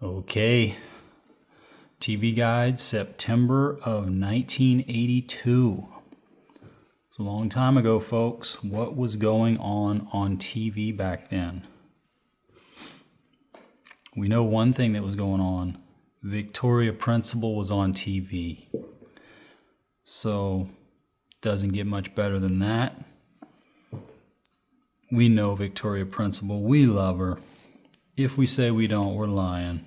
Okay, TV Guide, September of 1982. It's a long time ago, folks. What was going on TV back then? We know one thing that was going on. Victoria Principal was on TV. So, doesn't get much better than that. We know Victoria Principal. We love her. If we say we don't, we're lying.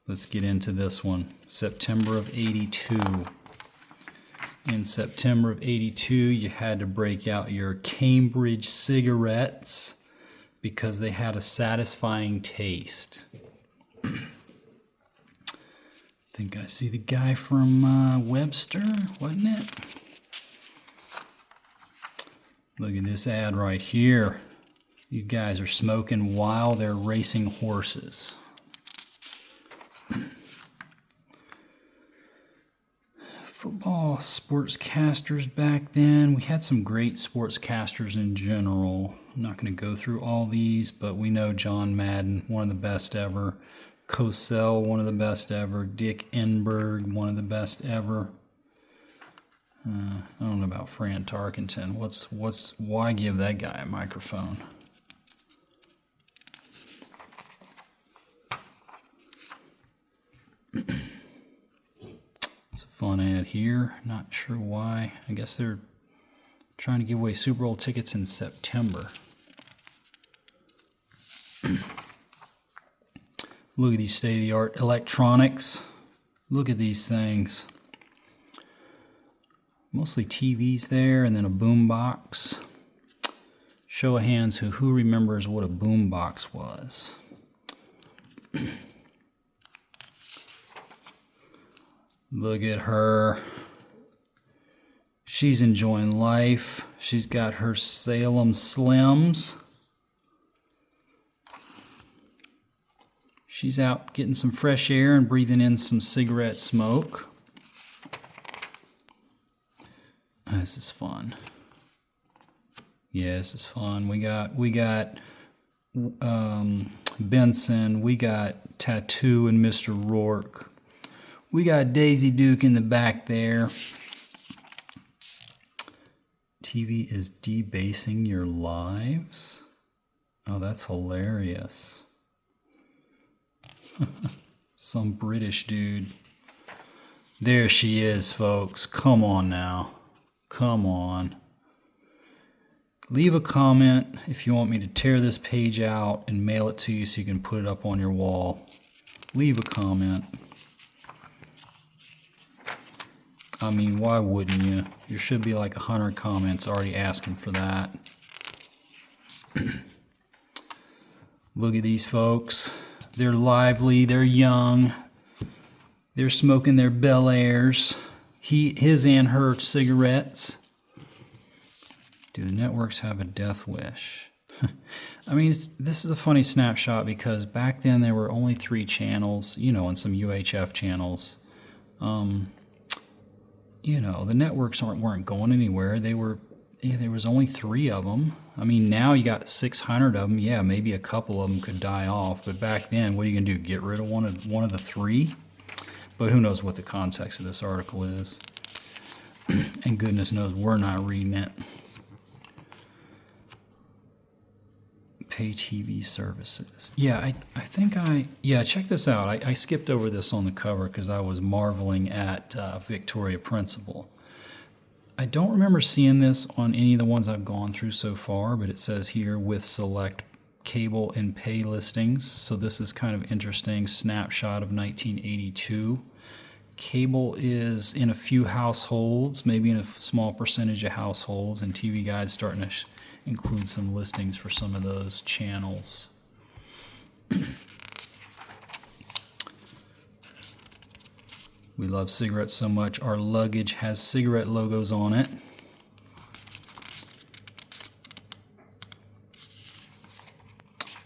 Let's get into this one. September of 82. In September of 82, you had to break out your Cambridge cigarettes because they had a satisfying taste. I think I see the guy from Webster, wasn't it? Look at this ad right here. These guys are smoking while they're racing horses. Football sportscasters back then. We had some great sportscasters in general. I'm not going to go through all these, but we know John Madden, one of the best ever. Cosell, one of the best ever. Dick Enberg, one of the best ever. I don't know about Fran Tarkenton. Why give that guy a microphone? It's a fun ad here. Not sure why. I guess they're trying to give away Super Bowl tickets in September. Look at these state-of-the-art electronics. Look at these things. Mostly TVs there, and then a boom box. Show of hands who remembers what a boom box was. Look at her. She's enjoying life. She's got her Salem Slims. She's out getting some fresh air and breathing in some cigarette smoke. This is fun. Yeah, this is fun. We got Benson. We got Tattoo and Mr. Rourke. We got Daisy Duke in the back there. TV is debasing your lives? Oh, that's hilarious. Some British dude. There she is, folks. Come on now. Come on. Leave a comment if you want me to tear this page out and mail it to you so you can put it up on your wall. Leave a comment. I mean, why wouldn't you? There should be like 100 comments already asking for that. Look at these folks. They're lively, they're young. They're smoking their Bel Airs. His and her cigarettes. Do the networks have a death wish? I mean, this is a funny snapshot because back then there were only 3 channels, you know, and some UHF channels. You know, the networks weren't going anywhere. There was only 3 of them. I mean, now you got 600 of them. Yeah, maybe a couple of them could die off. But back then, what are you going to do? Get rid of one of the 3? But who knows what the context of this article is. And goodness knows we're not reading it. Pay TV services. Yeah, I think check this out. I skipped over this on the cover because I was marveling at Victoria Principal. I don't remember seeing this on any of the ones I've gone through so far, but it says here with select cable and pay listings. So this is kind of interesting snapshot of 1982. Cable is in a few households, maybe in a small percentage of households, and TV Guide's starting to include some listings for some of those channels. We love cigarettes so much, our luggage has cigarette logos on it.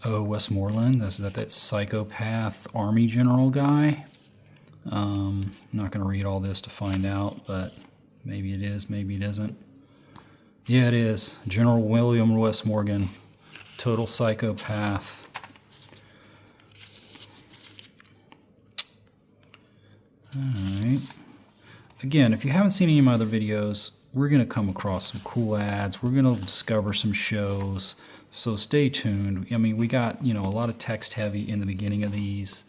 Oh, Westmoreland, is that psychopath army general guy? I'm not going to read all this to find out, but maybe it is, maybe it isn't. Yeah, it is. General William Westmoreland, total psychopath. Alright. Again, if you haven't seen any of my other videos, we're going to come across some cool ads. We're going to discover some shows. So stay tuned. I mean, we got, a lot of text heavy in the beginning of these,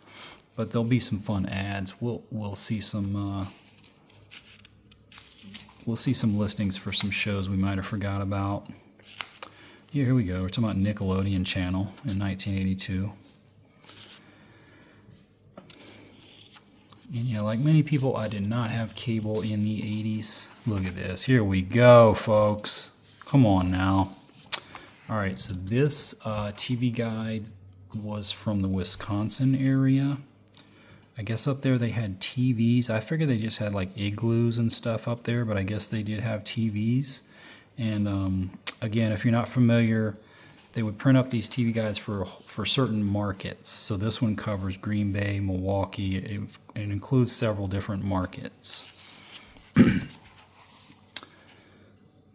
but there'll be some fun ads. We'll see some listings for some shows we might have forgot about. Yeah, here we go. We're talking about Nickelodeon Channel in 1982. And yeah, like many people, I did not have cable in the 80s. Look at this. Here we go, folks. Come on now. All right, so this TV guide was from the Wisconsin area. I guess up there they had TVs. I figured they just had like igloos and stuff up there, but I guess they did have TVs. And again, if you're not familiar, they would print up these TV guides for certain markets. So this one covers Green Bay, Milwaukee. It includes several different markets.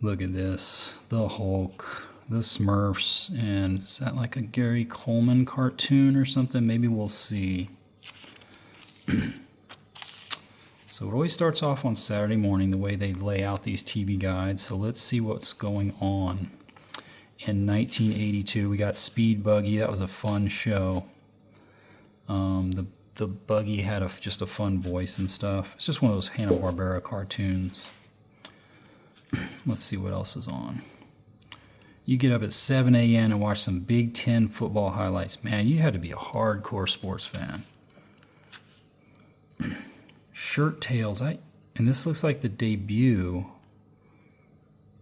Look at this. The Hulk, the Smurfs, and is that like a Gary Coleman cartoon or something? Maybe we'll see. So it always starts off on Saturday morning, the way they lay out these TV guides. So let's see what's going on. In 1982, we got Speed Buggy. That was a fun show. The buggy had just a fun voice and stuff. It's just one of those Hanna-Barbera cartoons. Let's see what else is on. You get up at 7 a.m. and watch some Big Ten football highlights. Man, you had to be a hardcore sports fan. Shirt Tales. And this looks like the debut.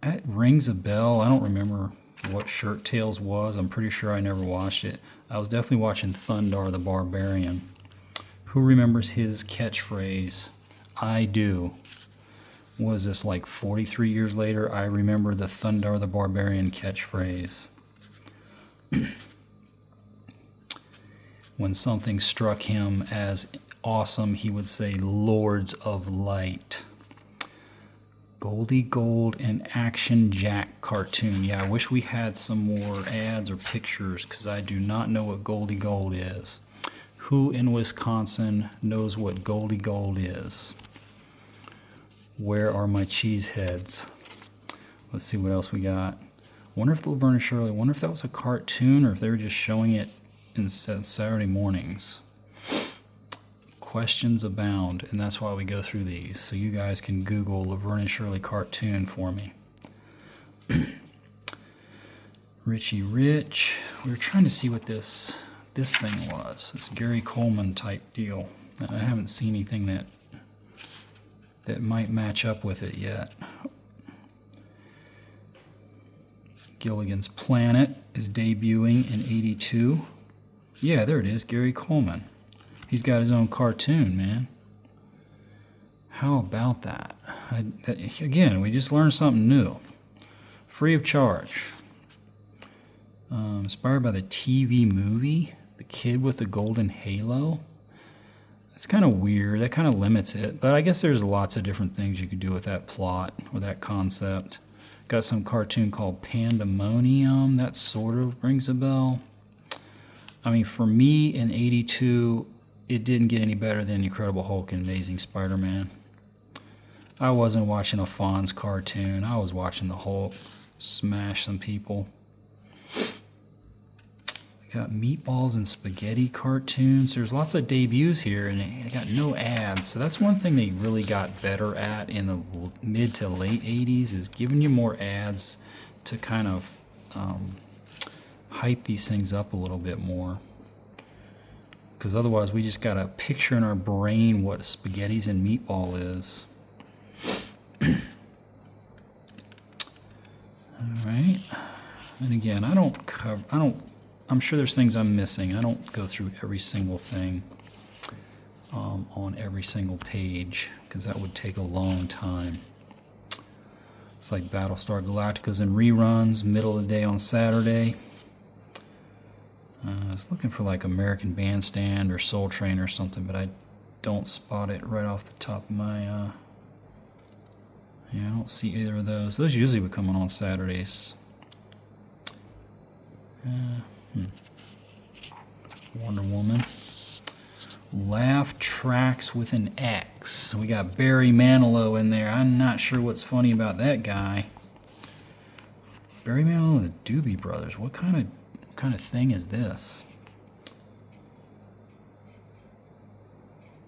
That rings a bell. I don't remember what Shirt Tales was. I'm pretty sure I never watched it. I was definitely watching Thundar the Barbarian. Who remembers his catchphrase? I do. Was this like 43 years later? I remember the Thundar the Barbarian catchphrase. When something struck him as awesome, he would say, Lords of Light. Goldie Gold and Action Jack cartoon. Yeah, I wish we had some more ads or pictures because I do not know what Goldie Gold is. Who in Wisconsin knows what Goldie Gold is? Where are my cheeseheads? Let's see what else we got. Wonder if Laverne and Shirley, wonder if that was a cartoon or if they were just showing it in Saturday mornings. Questions abound, and that's why we go through these. So you guys can Google Laverne and Shirley cartoon for me. Richie Rich. We were trying to see what this thing was. This Gary Coleman type deal. I haven't seen anything that might match up with it yet. Gilligan's Planet is debuting in 82. Yeah, there it is, Gary Coleman. He's got his own cartoon, man. How about that? Again, we just learned something new. Free of charge. Inspired by the TV movie, The Kid with the Golden Halo. It's kind of weird. That kind of limits it. But I guess there's lots of different things you could do with that plot or that concept. Got some cartoon called Pandemonium. That sort of rings a bell. I mean, for me in 82, it didn't get any better than Incredible Hulk and Amazing Spider-Man. I wasn't watching a Fonz cartoon. I was watching the Hulk smash some people. We got Meatballs and Spaghetti cartoons. There's lots of debuts here, and they got no ads. So that's one thing they really got better at in the mid to late 80s is giving you more ads to kind of hype these things up a little bit more. Because otherwise we just got a picture in our brain what spaghettis and meatball is. Alright. And again, I'm sure there's things I'm missing. I don't go through every single thing on every single page because that would take a long time. It's like Battlestar Galactica's in reruns, middle of the day on Saturday. I was looking for like American Bandstand or Soul Train or something, but I don't spot it right off the top of my... yeah, I don't see either of those. Those usually would come on Saturdays. Wonder Woman. Laugh tracks with an X. We got Barry Manilow in there. I'm not sure what's funny about that guy. Barry Manilow and the Doobie Brothers. What kind of thing is this?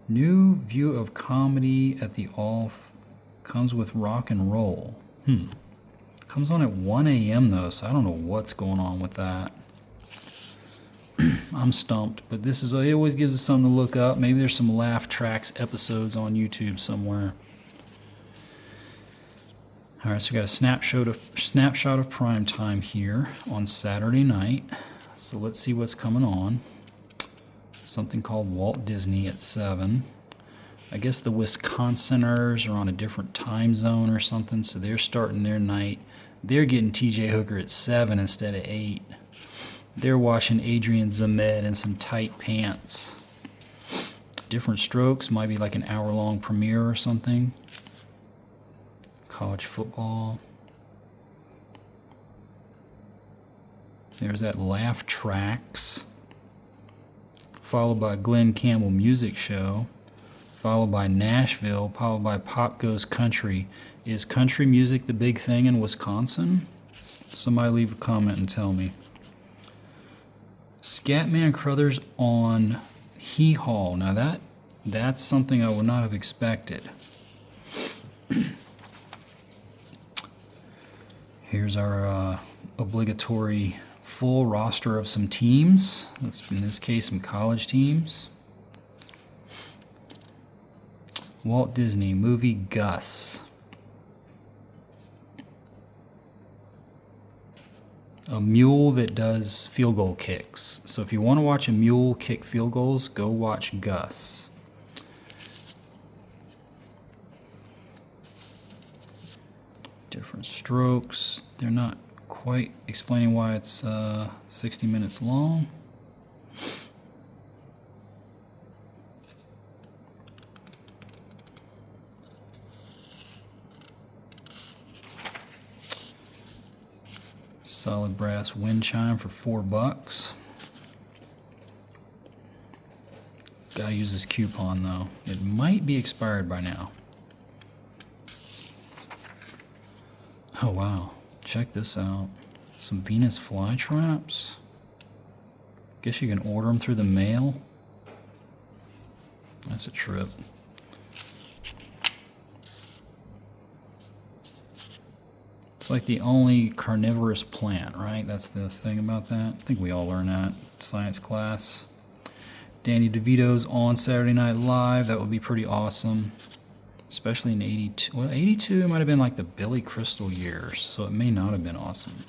New view of comedy at the off comes with rock and roll. Comes on at 1 a.m. though, so I don't know what's going on with that. I'm stumped, but it always gives us something to look up. Maybe there's some laugh tracks episodes on YouTube somewhere. All right, so we got a snapshot of prime time here on Saturday night. So let's see what's coming on. Something called Walt Disney at 7. I guess the Wisconsiners are on a different time zone or something, so they're starting their night. They're getting T.J. Hooker at 7 instead of 8. They're watching Adrian Zmed in some tight pants. Different Strokes, might be like an hour-long premiere or something. College football. There's that Laugh Tracks. Followed by Glenn Campbell Music Show. Followed by Nashville. Followed by Pop Goes Country. Is country music the big thing in Wisconsin? Somebody leave a comment and tell me. Scatman Crothers on Hee Haw. Now that's something I would not have expected. Here's our obligatory full roster of some teams. Let's, in this case, some college teams. Walt Disney movie Gus. A mule that does field goal kicks. So if you want to watch a mule kick field goals, go watch Gus. Different Strokes. They're not quite explaining why it's 60 minutes long. Solid brass wind chime for $4. Gotta use this coupon though. It might be expired by now. Oh wow, check this out. Some Venus flytraps. Guess you can order them through the mail. That's a trip. It's like the only carnivorous plant, right? That's the thing about that. I think we all learned that in science class. Danny DeVito's on Saturday Night Live. That would be pretty awesome. Especially in 82. Well, 82 might have been like the Billy Crystal years, so it may not have been awesome.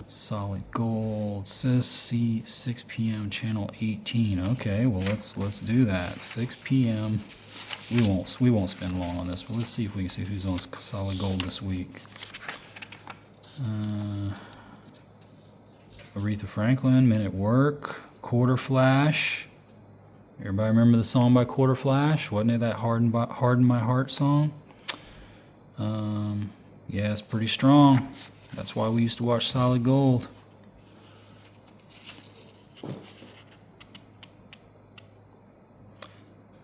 Solid Gold. Says see 6 p.m. channel 18. Okay, well let's do that. 6 p.m. We won't spend long on this, but let's see if we can see who's on Solid Gold this week. Aretha Franklin, Men at Work, Quarter Flash. Everybody remember the song by Quarter Flash? Wasn't it that Harden My Heart song? Yeah, it's pretty strong. That's why we used to watch Solid Gold.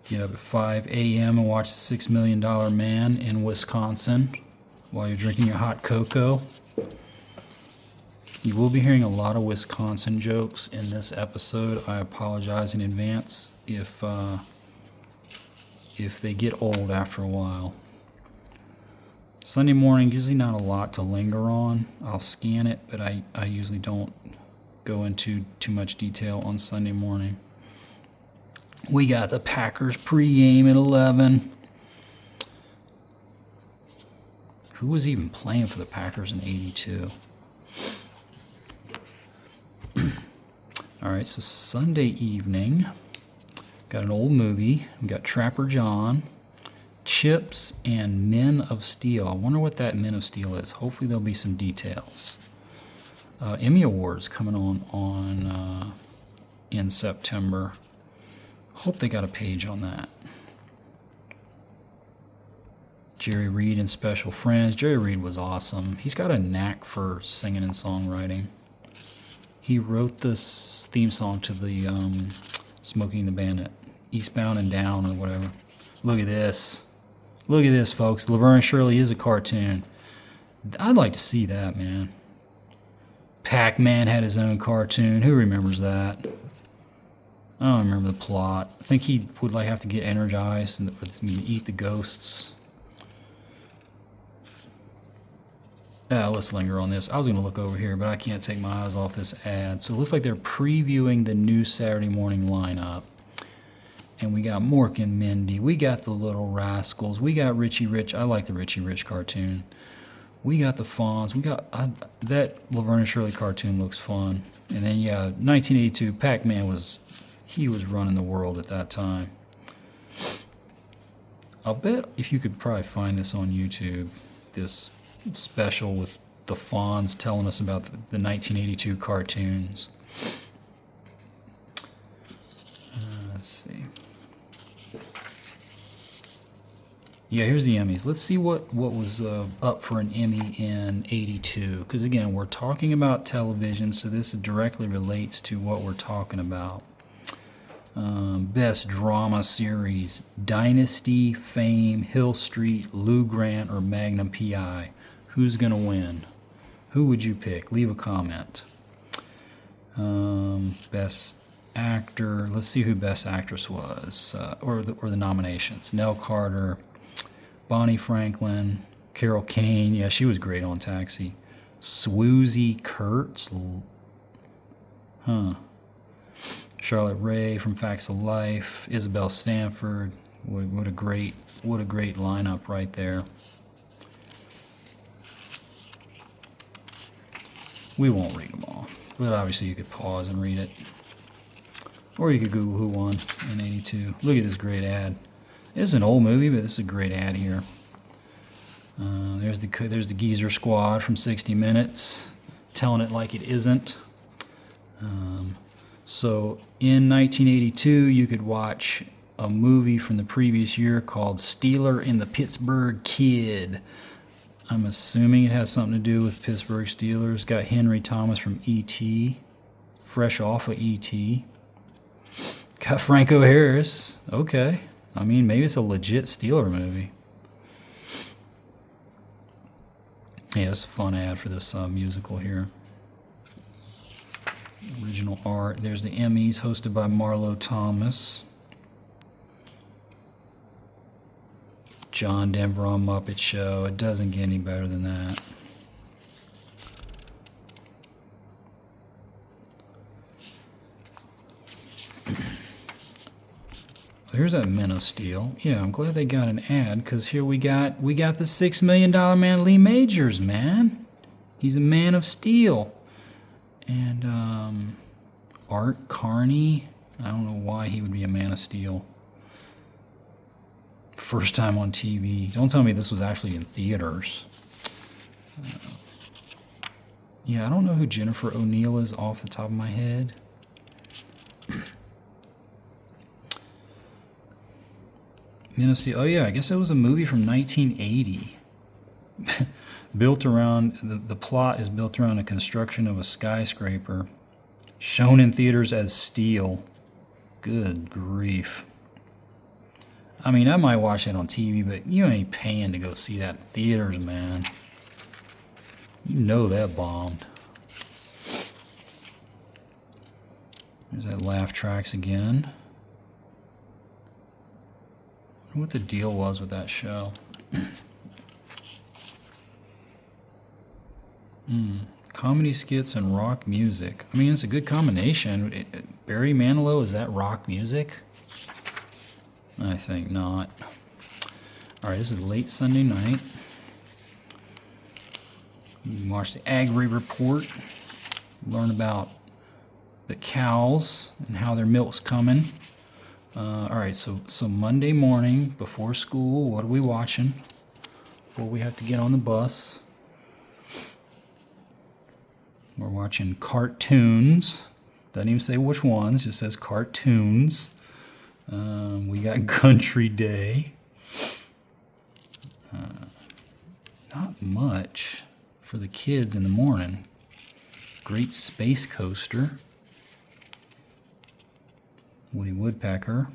Get up at 5 a.m. and watch The $6 Million Man in Wisconsin while you're drinking your hot cocoa. You will be hearing a lot of Wisconsin jokes in this episode. I apologize in advance if they get old after a while. Sunday morning, usually not a lot to linger on. I'll scan it, but I usually don't go into too much detail on Sunday morning. We got the Packers pregame at 11. Who was even playing for the Packers in 82? All right, so Sunday evening, got an old movie. We got Trapper John, Chips, and Men of Steel. I wonder what that Men of Steel is. Hopefully there'll be some details. Emmy Awards coming on in September. Hope they got a page on that. Jerry Reed and Special Friends. Jerry Reed was awesome. He's got a knack for singing and songwriting. He wrote this theme song to the Smokey and the Bandit, Eastbound and Down or whatever. Look at this. Look at this, folks. Laverne and Shirley is a cartoon. I'd like to see that, man. Pac-Man had his own cartoon. Who remembers that? I don't remember the plot. I think he would like have to get energized and eat the ghosts. Let's linger on this. I was going to look over here, but I can't take my eyes off this ad. So it looks like they're previewing the new Saturday morning lineup. And we got Mork and Mindy. We got the Little Rascals. We got Richie Rich. I like the Richie Rich cartoon. We got the Fonz. We got that Laverne and Shirley cartoon looks fun. And then, yeah, 1982, Pac-Man was running the world at that time. I'll bet if you could probably find this on YouTube, this special with the Fonz telling us about the 1982 cartoons. Let's see. Yeah, here's the Emmys. Let's see what was up for an Emmy in '82. Because again, we're talking about television, so this directly relates to what we're talking about. Best Drama Series: Dynasty, Fame, Hill Street, Lou Grant, or Magnum P.I. Who's gonna win? Who would you pick? Leave a comment. Best Actor. Let's see who Best Actress was, or the nominations. Nell Carter, Bonnie Franklin, Carol Kane. Yeah, she was great on Taxi. Swoosie Kurtz. Charlotte Rae from Facts of Life. Isabel Stanford. What a great lineup right there. We won't read them all, but obviously you could pause and read it. Or you could Google who won in '82. Look at this great ad. It's an old movie, but this is a great ad here. There's the Geezer Squad from 60 Minutes, telling it like it isn't. So in 1982, you could watch a movie from the previous year called Steeler and the Pittsburgh Kid. I'm assuming it has something to do with Pittsburgh Steelers. Got Henry Thomas from E.T., fresh off of E.T. Got Franco Harris. Okay. I mean, maybe it's a legit Steeler movie. Yeah, it's a fun ad for this musical here. Original art. There's the Emmys, hosted by Marlo Thomas. John Denver on Muppet Show. It doesn't get any better than that. Here's that Men of Steel. Yeah, I'm glad they got an ad, because here we got the $6 Million Man, Lee Majors, man. He's a Man of Steel. And Art Carney. I don't know why he would be a Man of Steel. First time on TV. Don't tell me this was actually in theaters. Yeah, I don't know who Jennifer O'Neill is off the top of my head. Men of Steel. Oh yeah, I guess it was a movie from 1980. Built around, the plot is built around the construction of a skyscraper, shown in theaters as steel. Good grief. I mean, I might watch that on TV, but you ain't paying to go see that in theaters, man. You know that bombed. There's that laugh tracks again. I wonder what the deal was with that show. Comedy skits and rock music. I mean, it's a good combination. Barry Manilow, is that rock music? I think not. All right, this is late Sunday night. You can watch the Agri Report. Learn about the cows and how their milk's coming. All right, so Monday morning before school, what are we watching before we have to get on the bus? We're watching cartoons. Doesn't even say which ones, just says cartoons. We got Country Day. Not much for the kids in the morning. Great Space Coaster. Woody Woodpecker.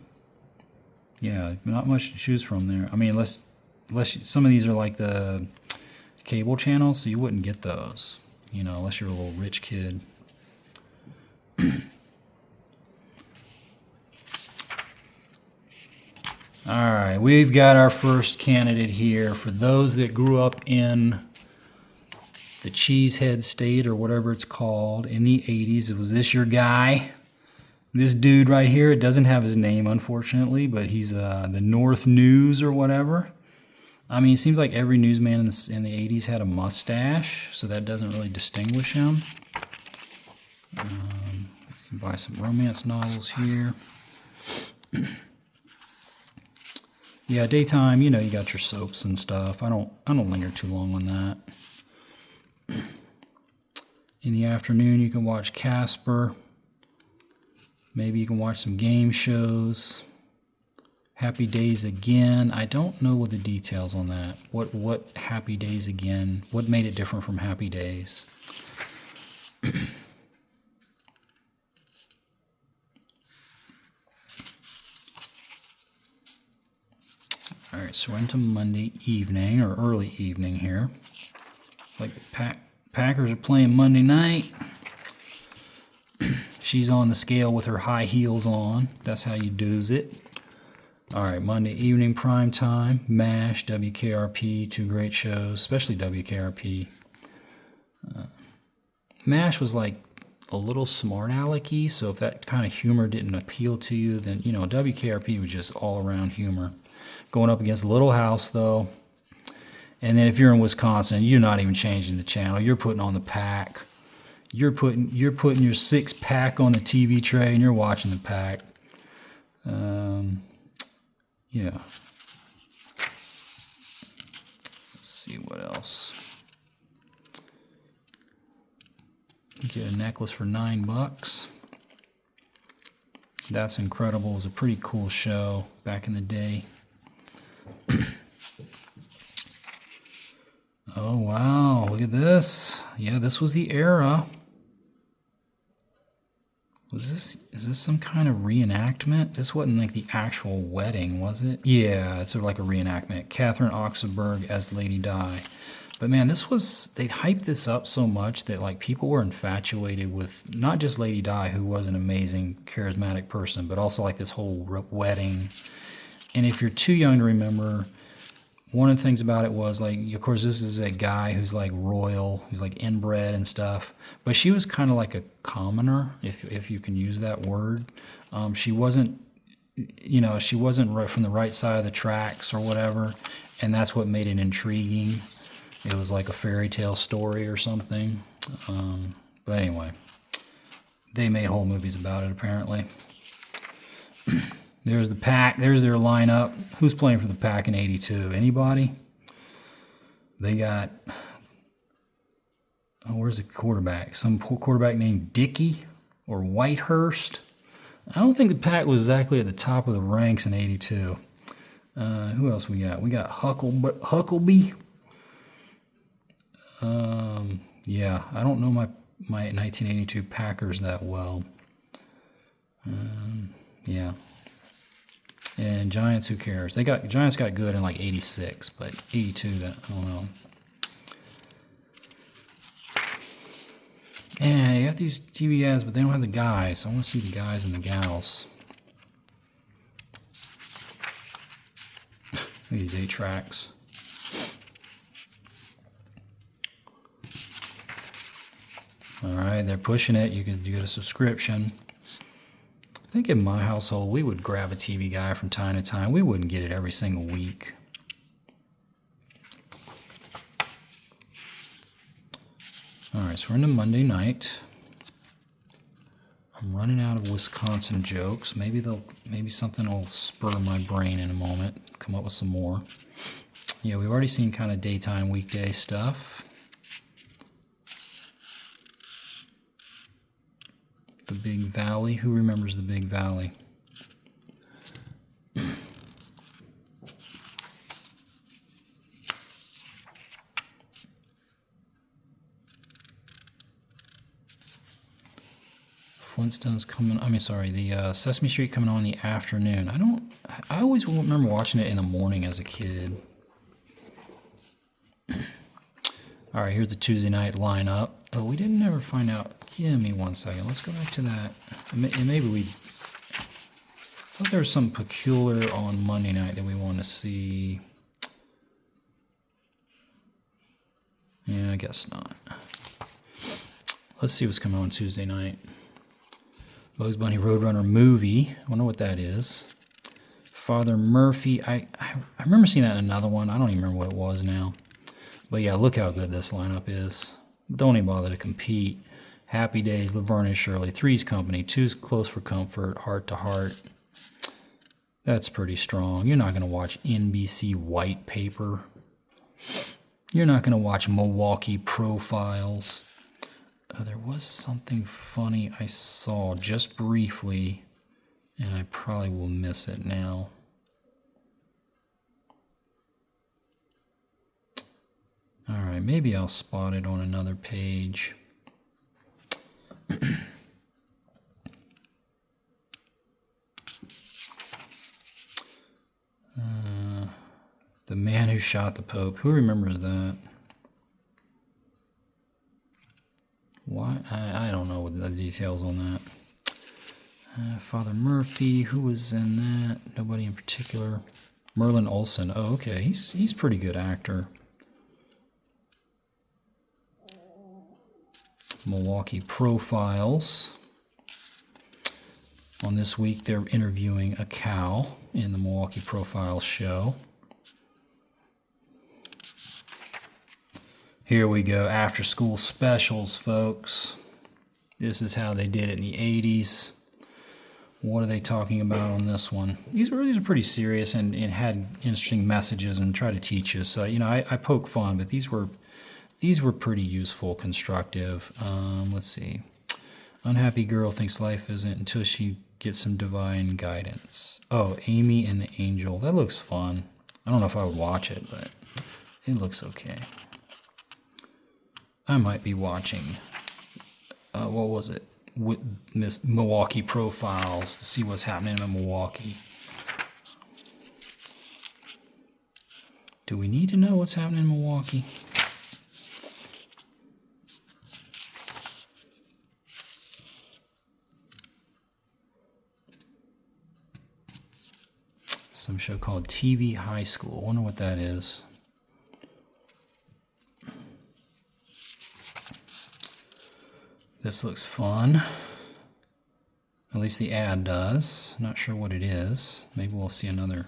Yeah, not much to choose from there. I mean, unless some of these are like the cable channels, so you wouldn't get those, you know, unless you're a little rich kid. All right, we've got our first candidate here. For those that grew up in the Cheesehead State or whatever it's called in the 80s, was this your guy? This dude right here, it doesn't have his name, unfortunately, but he's the North News or whatever. I mean, it seems like every newsman in the 80s had a mustache, so that doesn't really distinguish him. You can buy some romance novels here. Yeah, daytime, you know, you got your soaps and stuff. I don't linger too long on that. In the afternoon, you can watch Casper. Maybe you can watch some game shows. Happy Days Again. I don't know what the details on that. What Happy Days Again? What made it different from Happy Days? All right, so we're into Monday evening or early evening here. Like the Packers are playing Monday night. She's on the scale with her high heels on. That's how you do's it. All right, Monday evening prime time, MASH, WKRP, two great shows, especially WKRP. MASH was like a little smart alecky, so if that kind of humor didn't appeal to you, then, you know, WKRP was just all around humor. Going up against Little House, though. And then if you're in Wisconsin, you're not even changing the channel. You're putting on the pack. You're putting your 6-pack on the TV tray, and you're watching the pack. Yeah. Let's see what else. Get a necklace for $9. That's incredible. It was a pretty cool show back in the day. Oh wow, look at this. Yeah, this was the era. Is this some kind of reenactment? This wasn't like the actual wedding, was it? Yeah, it's sort of like a reenactment. Catherine Oxenberg as Lady Di. But man, they hyped this up so much that like people were infatuated with not just Lady Di, who was an amazing, charismatic person, but also like this whole wedding. And if you're too young to remember, one of the things about it was, like, of course, this is a guy who's like royal, who's like inbred and stuff, but she was kind of like a commoner, if you can use that word. She wasn't, you know, she wasn't right from the right side of the tracks or whatever, and that's what made it intriguing. It was like a fairy tale story or something. But anyway, they made whole movies about it, apparently. There's the Pack. There's their lineup. Who's playing for the Pack in '82? Anybody? They got... Oh, where's the quarterback? Some poor quarterback named Dickey or Whitehurst. I don't think the Pack was exactly at the top of the ranks in '82. Who else we got? We got Huckleby. Yeah, I don't know my 1982 Packers that well. Yeah. And Giants, who cares? Giants got good in like '86, but '82, I don't know. Yeah, you got these TV ads, but they don't have the guys. So I want to see the guys and the gals. Look at these 8-tracks. All right, they're pushing it. You can get a subscription. I think in my household, we would grab a TV guide from time to time. We wouldn't get it every single week. All right, so we're into Monday night. I'm running out of Wisconsin jokes. Maybe something will spur my brain in a moment. Come up with some more. Yeah, we've already seen kind of daytime, weekday stuff. The Big Valley. Who remembers the Big Valley? Flintstones coming. I mean, sorry, the Sesame Street coming on in the afternoon. I always remember watching it in the morning as a kid. All right, here's the Tuesday night lineup. Oh, we didn't ever find out. Give me 1 second. Let's go back to that. And maybe we. I thought there was something peculiar on Monday night that we want to see. Yeah, I guess not. Let's see what's coming on Tuesday night. Bugs Bunny Roadrunner movie. I wonder what that is. Father Murphy. I remember seeing that in another one. I don't even remember what it was now. But yeah, look how good this lineup is. Don't even bother to compete. Happy Days, Laverne and Shirley, Three's Company, Two's Close for Comfort, Heart to Heart. That's pretty strong. You're not going to watch NBC White Paper. You're not going to watch Milwaukee Profiles. There was something funny I saw just briefly, and I probably will miss it now. All right, maybe I'll spot it on another page. The Man Who Shot the Pope. Who remembers that? Why? I don't know what the details on that. Father Murphy. Who was in that? Nobody in particular. Merlin Olsen. Oh, okay. He's a pretty good actor. Milwaukee Profiles. On this week, they're interviewing a cow in the Milwaukee Profiles show. Here we go, after school specials, folks. This is how they did it in the 80s. What are they talking about on this one? These are pretty serious and had interesting messages and try to teach us. So, I poke fun, but these were pretty useful, constructive. Let's see. Unhappy girl thinks life isn't until she gets some divine guidance. Oh, Amy and the Angel. That looks fun. I don't know if I would watch it, but it looks okay. I might be watching, what was it? Miss Milwaukee Profiles to see what's happening in Milwaukee. Do we need to know what's happening in Milwaukee? Some show called TV High School. I wonder what that is. This looks fun. At least the ad does. Not sure what it is. Maybe we'll see some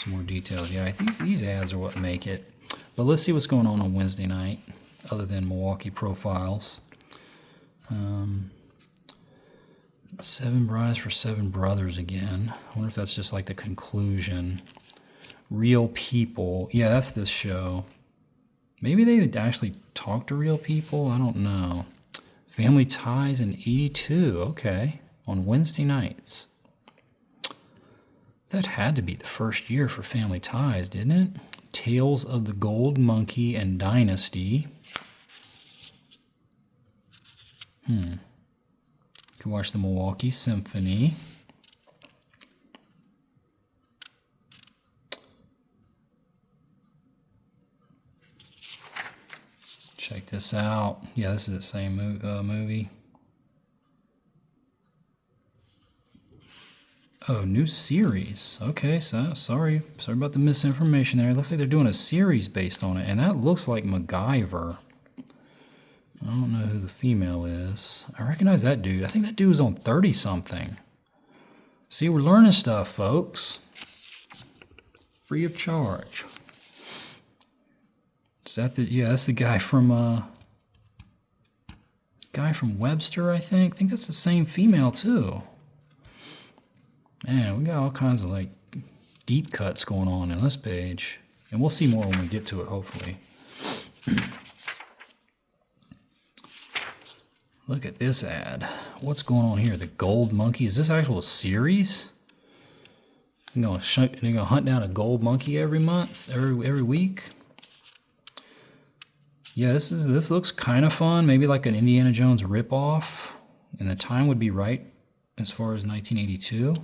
more details. Yeah, I think these ads are what make it. But let's see what's going on Wednesday night, other than Milwaukee Profiles. 7 Brides for 7 Brothers again. I wonder if that's just like the conclusion. Real People. Yeah, that's this show. Maybe they actually talk to real people. I don't know. Family Ties in 82. Okay. On Wednesday nights. That had to be the first year for Family Ties, didn't it? Tales of the Gold Monkey and Dynasty. You can watch the Milwaukee Symphony. Check this out. Yeah, this is the same movie. Oh, new series. Okay, so sorry about the misinformation there. It looks like they're doing a series based on it, and that looks like MacGyver. I don't know who the female is. I recognize that dude. I think that dude was on 30-something. See, we're learning stuff, folks. Free of charge. Is that the... Yeah, that's the guy from Webster, I think. I think that's the same female, too. Man, we got all kinds of, like, deep cuts going on in this page. And we'll see more when we get to it, hopefully. Look at this ad. What's going on here? The Gold Monkey. Is this actual series? They're gonna hunt down a gold monkey every month, every week. Yeah, this looks kind of fun. Maybe like an Indiana Jones ripoff. And the time would be right as far as 1982.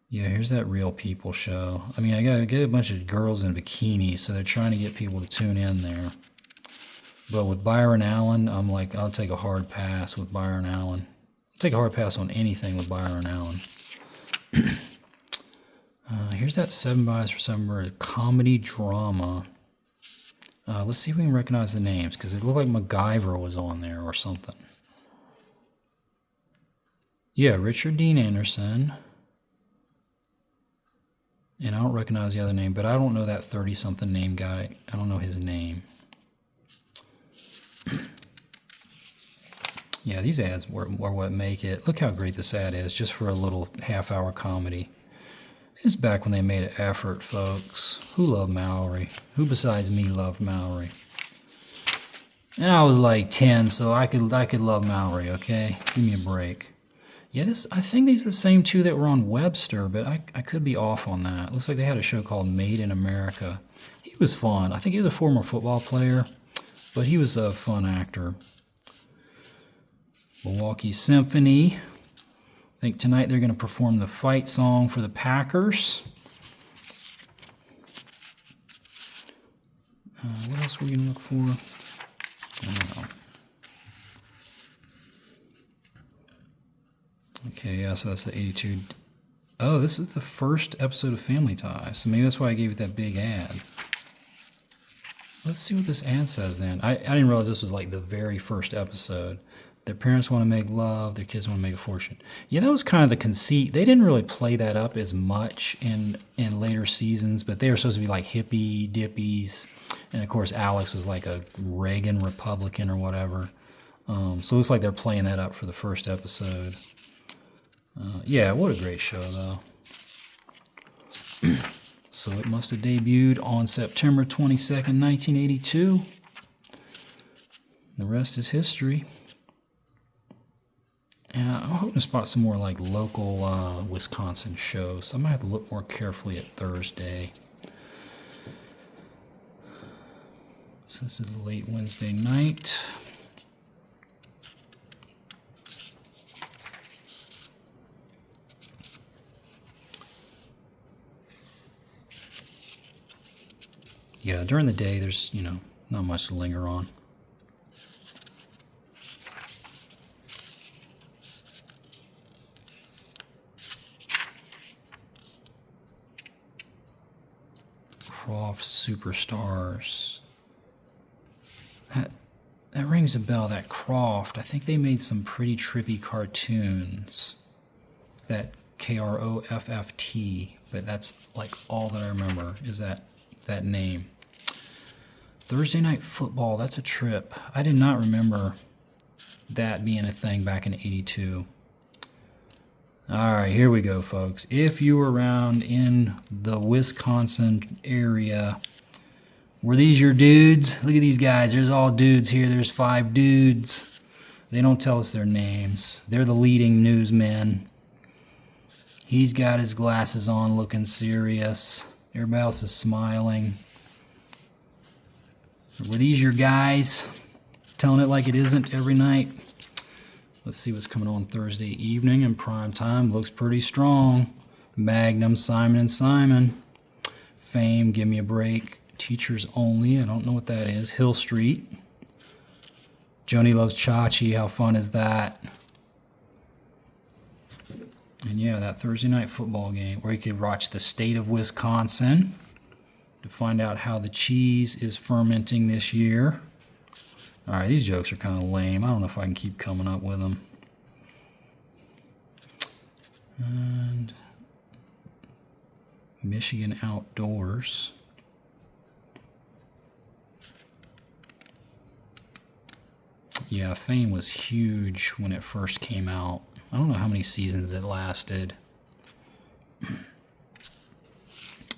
Yeah, here's that Real People show. I mean, I gotta get a bunch of girls in bikinis, so they're trying to get people to tune in there. But with Byron Allen, I'm like, I'll take a hard pass with Byron Allen. I'll take a hard pass on anything with Byron Allen. Here's that 7 Buys for 7 Birds comedy drama. Let's see if we can recognize the names, because it looked like MacGyver was on there or something. Yeah, Richard Dean Anderson. And I don't recognize the other name, but I don't know that 30-something name guy. I don't know his name. Yeah, these ads were what make it. Look how great this ad is, just for a little half-hour comedy. It's back when they made an effort, folks. Who loved Mallory? Who besides me loved Mallory? And I was like 10, so I could love Mallory, okay? Give me a break. Yeah, I think these are the same two that were on Webster, but I could be off on that. Looks like they had a show called Maid in America. He was fun. I think he was a former football player, but he was a fun actor. Milwaukee Symphony. I think tonight they're going to perform the fight song for the Packers. What else were we going to look for? I don't know. Okay, yeah, so that's the 82. Oh, this is the first episode of Family Ties. So maybe that's why I gave it that big ad. Let's see what this ad says then. I didn't realize this was like the very first episode. Their parents want to make love, their kids want to make a fortune. Yeah, that was kind of the conceit. They didn't really play that up as much in later seasons, but they were supposed to be like hippie dippies. And of course, Alex was like a Reagan Republican or whatever. So it looks like they're playing that up for the first episode. Yeah, what a great show, though. So it must have debuted on September 22nd, 1982. The rest is history. I'm hoping to spot some more like local Wisconsin shows. So I might have to look more carefully at Thursday. So this is late Wednesday night. Yeah, during the day, there's, not much to linger on. Croft Superstars. That rings a bell, that Croft. I think they made some pretty trippy cartoons. That Krofft, but that's like all that I remember is that name. Thursday Night Football, that's a trip. I did not remember that being a thing back in 82. All right, here we go, folks. If you were around in the Wisconsin area, were these your dudes? Look at these guys. There's all dudes here. There's 5 dudes. They don't tell us their names. They're the leading newsmen. He's got his glasses on looking serious. Everybody else is smiling. Were these your guys? Telling it like it isn't every night? Let's see what's coming on Thursday evening in prime time. Looks pretty strong. Magnum, Simon & Simon. Fame, Give Me a Break. Teachers Only, I don't know what that is. Hill Street. Joni Loves Chachi, how fun is that? And yeah, that Thursday night football game where you could watch the state of Wisconsin to find out how the cheese is fermenting this year. All right, these jokes are kind of lame. I don't know if I can keep coming up with them. And Michigan Outdoors. Yeah, Fame was huge when it first came out. I don't know how many seasons it lasted.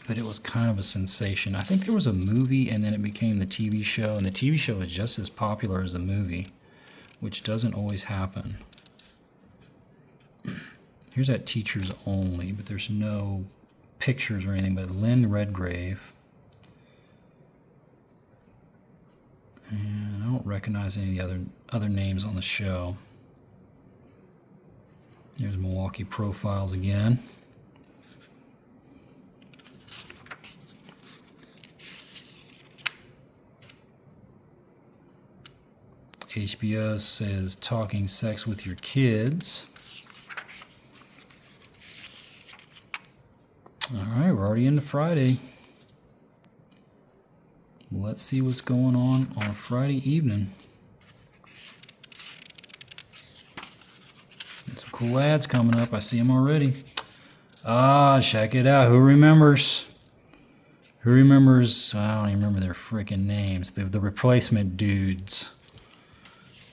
But it was kind of a sensation. I think there was a movie and then it became the TV show, and the TV show was just as popular as the movie, which doesn't always happen. Here's that Teachers Only, but there's no pictures or anything, but Lynn Redgrave. And I don't recognize any of the other names on the show. There's Milwaukee profiles again. HBO says talking sex with your kids. All right, we're already into Friday. Let's see what's going on a Friday evening. Some cool ads coming up. I see them already. Ah, check it out. Who remembers? Who remembers? I don't even remember their freaking names. The replacement dudes.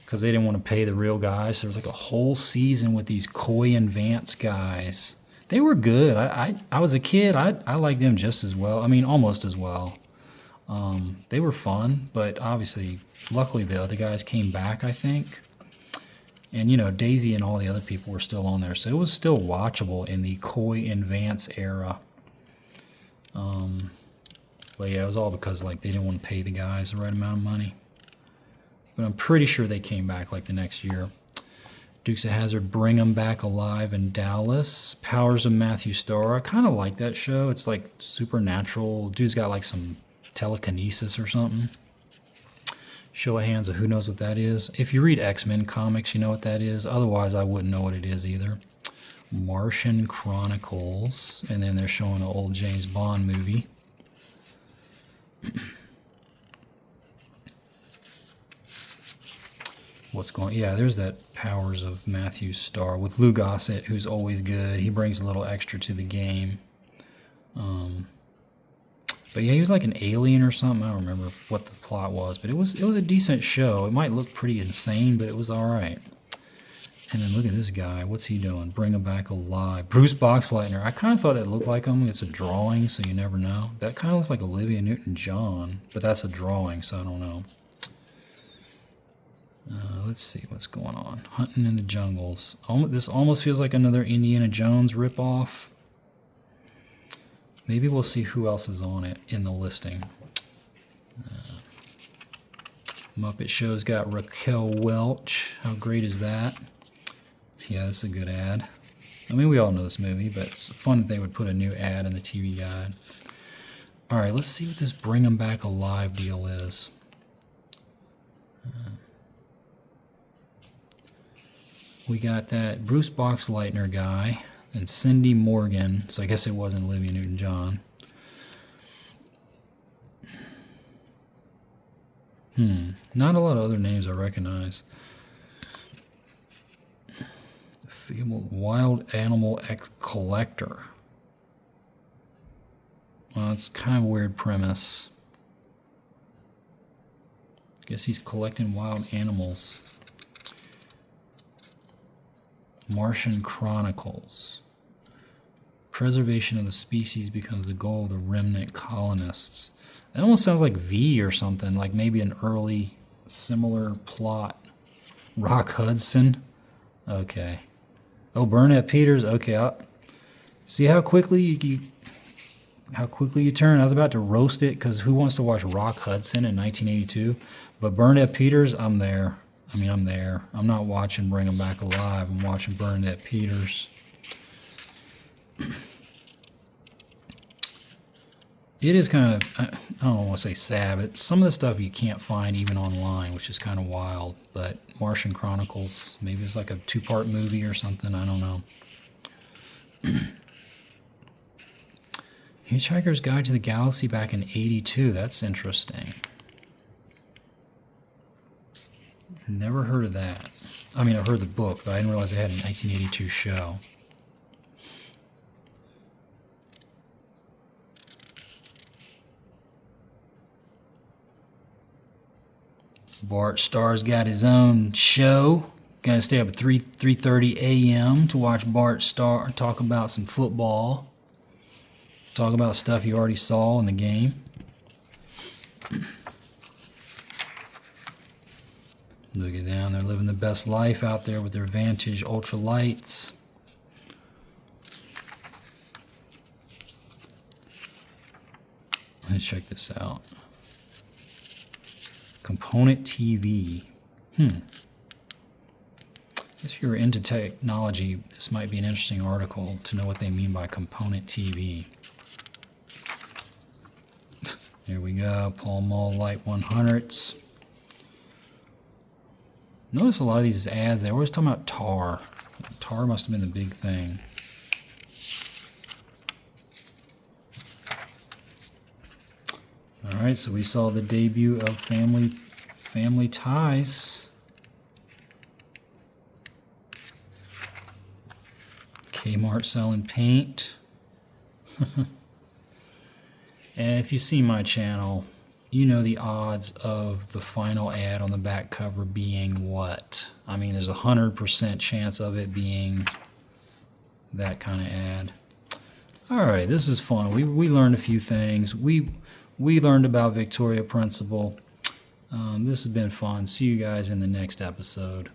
Because they didn't want to pay the real guys. So there was like a whole season with these Coy and Vance guys. They were good. I was a kid. I liked them just as well. I mean, almost as well. They were fun, but obviously, luckily the other guys came back, I think. And, you know, Daisy and all the other people were still on there. So it was still watchable in the Coy and Vance era. But yeah, it was all because, like, they didn't want to pay the guys the right amount of money. But I'm pretty sure they came back, like, the next year. Dukes of Hazzard, Bring 'Em Back Alive in Dallas. Powers of Matthew Starr. I kind of like that show. It's, like, supernatural. Dude's got, like, some telekinesis or something. Show of hands of who knows what that is. If you read X-Men comics, you know what that is. Otherwise, I wouldn't know what it is either. Martian Chronicles. And then they're showing an old James Bond movie. What's going... Yeah, there's that Powers of Matthew Starr with Lou Gossett, who's always good. He brings a little extra to the game. But yeah, he was like an alien or something. I don't remember what the plot was, but it was a decent show. It might look pretty insane, but it was all right. And then look at this guy. What's he doing? Bring Him Back Alive. Bruce Boxleitner. I kind of thought it looked like him. It's a drawing, so you never know. That kind of looks like Olivia Newton-John, but that's a drawing, so I don't know. Let's see what's going on. Hunting in the Jungles. This almost feels like another Indiana Jones ripoff. Maybe we'll see who else is on it in the listing. Muppet Show's got Raquel Welch. How great is that? Yeah, that's a good ad. I mean, we all know this movie, but it's fun that they would put a new ad in the TV guide. All right, let's see what this Bring 'Em Back Alive deal is. We got that Bruce Boxleitner guy and Cindy Morgan. So I guess it wasn't Olivia Newton-John. Not a lot of other names I recognize. Wild Animal Collector. Well, it's kind of a weird premise. Guess he's collecting wild animals. Martian Chronicles. Preservation of the species becomes the goal of the remnant colonists. It almost sounds like V or something, like maybe an early similar plot. Rock Hudson. Okay. Oh, Burnett Peters. Okay. See how quickly you turn. I was about to roast it because who wants to watch Rock Hudson in 1982? But Burnett Peters, I'm there. I'm there. I'm not watching Bring 'Em Back Alive. I'm watching Bernadette Peters. It is kind of, I don't want to say sad, but some of the stuff you can't find even online, which is kind of wild. But Martian Chronicles, maybe it's like a 2-part movie or something. I don't know. Hitchhiker's Guide to the Galaxy back in '82. That's interesting. Never heard of that. I mean, I've heard the book, but I didn't realize they had a 1982 show. Bart Starr's got his own show. Got to stay up at 3:30 a.m. to watch Bart Starr talk about some football. Talk about stuff you already saw in the game. Look at them. They're living the best life out there with their Vantage ultralights. Let's check this out. Component TV. If you're into technology, this might be an interesting article to know what they mean by component TV. Here we go, Pall Mall Light 100s. Notice a lot of these ads, they're always talking about tar. Tar must have been the big thing. Alright, so we saw the debut of Family Ties. Kmart selling paint. And if you see my channel, you know the odds of the final ad on the back cover being what? I mean, there's 100% chance of it being that kind of ad. Alright, this is fun. We learned a few things. We learned about Victoria Principle. This has been fun. See you guys in the next episode.